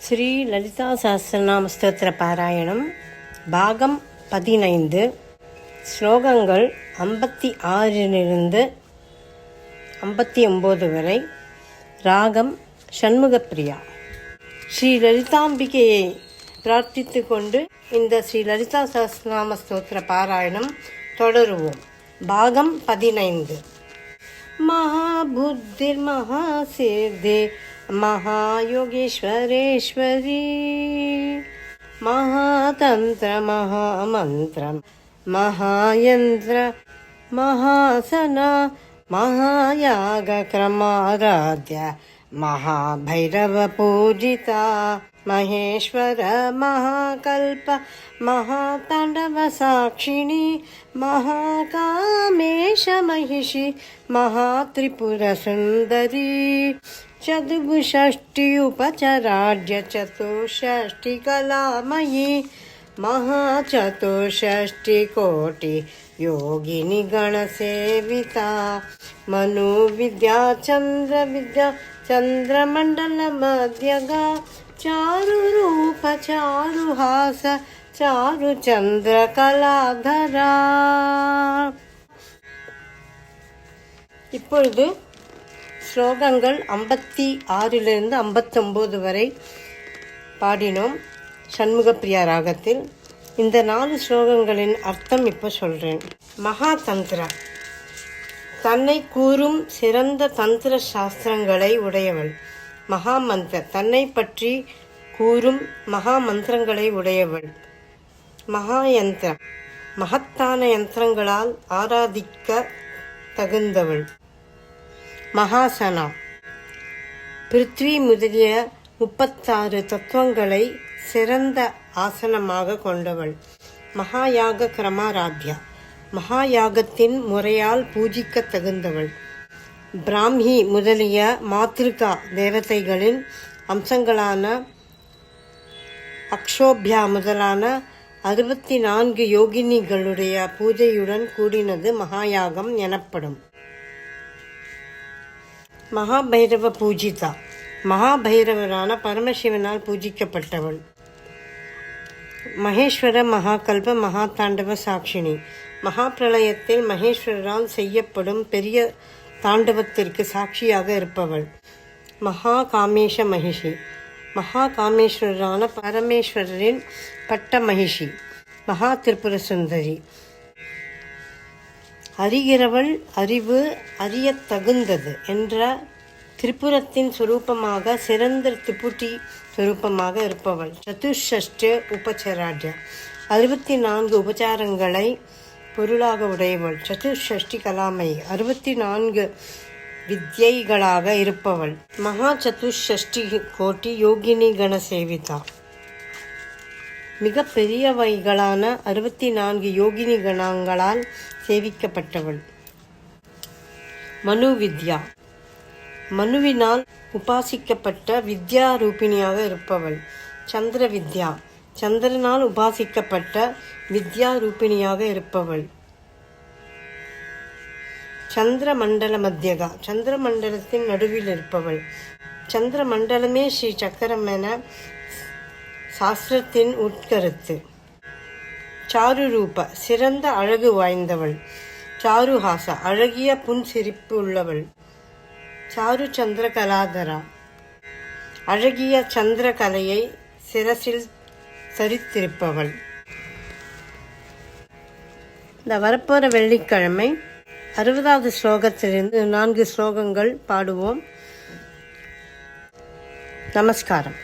ஸ்ரீ லலிதா சஹஸ்ரநாம ஸ்தோத்திர பாராயணம் பாகம் 15 ஸ்லோகங்கள் 56 59 வரை. ராகம் ஷண்முகப்பிரியா. ஸ்ரீ லலிதாம்பிகையை பிரார்த்தித்து கொண்டு இந்த ஸ்ரீ லலிதா சஹஸ்ரநாம ஸ்தோத்திர பாராயணம் தொடருவோம். பாகம் 15. महाबुद्धिर् महासिद्धि महायोगेश्वरेश्वरी महातंत्र महामंत्र महायंत्र महासना महायाग क्रमाराध्य महाभैरव पूजिता महेश्वर महाकल्प महातांडव साक्षिणी महाकामेश महिषी महात्रिपुर सुंदरी चतुष्षष्टि उपचराढ्य चतुष्षष्टि कलामयी महाचतुष्षष्टि कोटि योगिनी गणसेविता मनु विद्या चंद्र विद्या चंद्रमंडल मध्यगा चारु रूप चारु हास चारु चंद्र कलाधरा. இப்பொழுது ஸ்லோகங்கள் 56 59 வரை பாடினோம் ஷண்முகப்பிரியா ராகத்தில். இந்த 4 ஸ்லோகங்களின் அர்த்தம் இப்போ சொல்கிறேன். மகா தந்திரா, தன்னை கூறும் சிறந்த தந்திர சாஸ்திரங்களை உடையவள். மகாமந்திர, தன்னை பற்றி கூறும் மகா மந்திரங்களை உடையவள். மகாயந்திர, மகத்தான யந்திரங்களால் ஆராதிக்க தகுந்தவள். மகாசனா, பிருத்வி முதலிய 36 தத்துவங்களை சிறந்த ஆசனமாக கொண்டவள். மகாயாக கிரமாராத்யா, மகாயாகத்தின் முறையால் பூஜிக்க தகுந்தவள். பிராமி முதலிய மாத்ருகா தேவதைகளின் அம்சங்களான அக்ஷோபியா முதலான 64 யோகினிகளுடைய பூஜையுடன் கூடினது மகாயாகம் எனப்படும். மகாபைரவ பூஜிதா, மகாபைரவரான பரமசிவனால் பூஜிக்கப்பட்டவள். மகேஸ்வர மகாகல்ப மகாதாண்டவ சாட்சினி, மகாபிரளயத்தில் மகேஸ்வரரால் செய்யப்படும் பெரிய தாண்டவத்திற்கு சாட்சியாக இருப்பவள். மகா காமேஷ மகிஷி, மகா காமேஸ்வரரான பரமேஸ்வரரின் பட்ட மகிஷி. மகா திரிபுர சுந்தரி, அறிகிறவள், அறிவு அறியத் தகுந்தது என்ற திரிபுரத்தின் சுரூபமாக சிறந்த திபுட்டி சுரூபமாக இருப்பவள். சதுஷ்ஷஷ்ட உபச்சாராட்ய, 64 உபச்சாரங்களை பொருளாக உடையவள். சதுஷ்ஷஷ்டி கலாமை, 64 வித்யைகளாக இருப்பவள். மகா சதுஷ்ஷஷ்டி கோட்டி யோகினி கண சேவிதா, மிக பெரியவைகளான 64 யோகினி கணங்களால் சேவிக்கப்பட்டவள். மனு வித்யா, மனுவினால் உபாசிக்கப்பட்ட வித்யா ரூபிணியாக இருப்பவள். சந்திர வித்யா, சந்திரனால் உபாசிக்கப்பட்ட வித்யா ரூபிணியாக இருப்பவள். சந்திர மண்டல மத்தியகா, சந்திர மண்டலத்தின் நடுவில் இருப்பவள். சந்திர மண்டலமே ஸ்ரீ சக்கரம் என சாஸ்திரத்தின் உட்கருத்து. சாரு ரூப, சிறந்த அழகு வாய்ந்தவள். சாருஹாச, அழகிய புன்சிரிப்பு உள்ளவள். சாரு சந்திர கலாதரா, அழகிய சந்திர கலையை சிரசில் சரித்திருப்பவள். இந்த வரப்போற வெள்ளிக்கிழமை 60வது ஸ்லோகத்திலிருந்து 4 ஸ்லோகங்கள் பாடுவோம். நமஸ்காரம்.